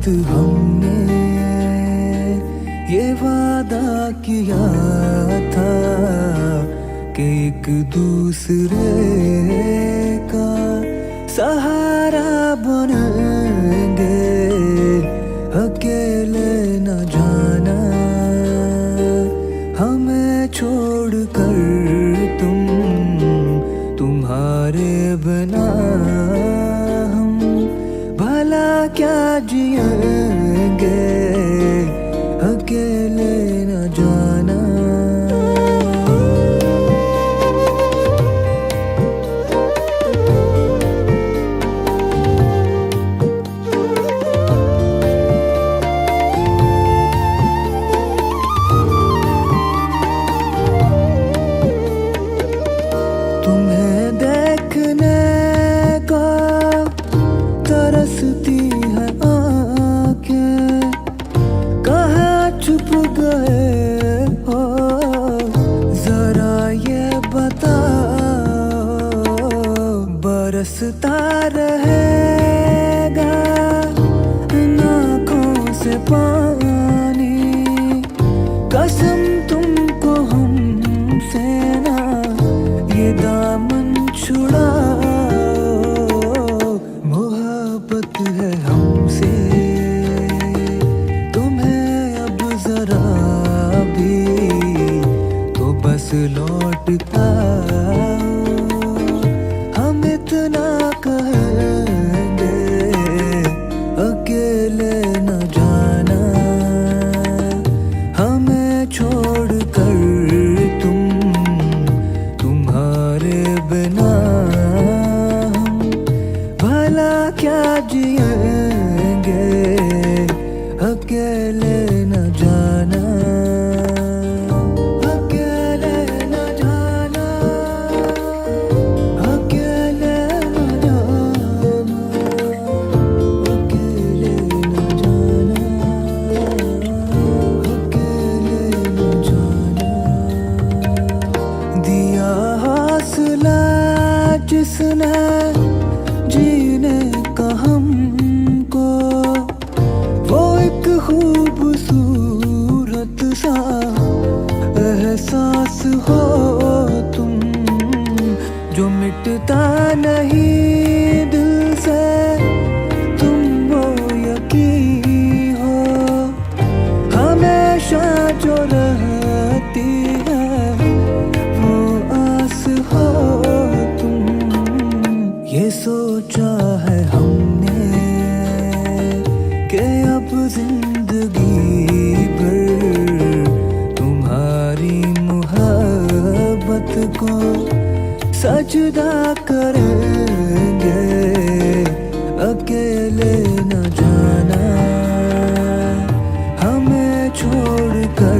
रात हमने ये वादा किया था कि एक दूसरे का सहारा बनेंगे, अकेले न जाना हमें छोड़कर तुम्हारे बिना हम भला क्या जिएंगे, अकेले न जाना। तुम्हें देखने का तरसती है आँखें, कहाँ छुप गए हो जरा ये बताओ। बरसता रहेगा आँखों से पानी, कसम तुमको हमसे ना ये दामन छुड़ाओ। मोहब्बत है हमसे तुम्हें अब जरा भी, तो बस लौट आओ। हम इतना कहेंगे, अकेले न जाना हमें छोड़कर तुम्हारे बिना हम भला क्या जिएंगे, अकेले न जाना, अकेले न जाना, अकेले न जाना, अकेले न जाना, अकेले न जाना। दिया हौसला जिसने जीने का हमको, वो एक खूबसूरत सा एहसास हो तुम, जो मिटता नहीं दिल से, तुम वो यकीन हो हमेशा जो रहती है, वो आस हो तुम। ये सोचा है हमने कि अब जिंदगी भर तुम्हारी मोहब्बत को सजदा करेंगे, अकेले न जाना हमें छोड़कर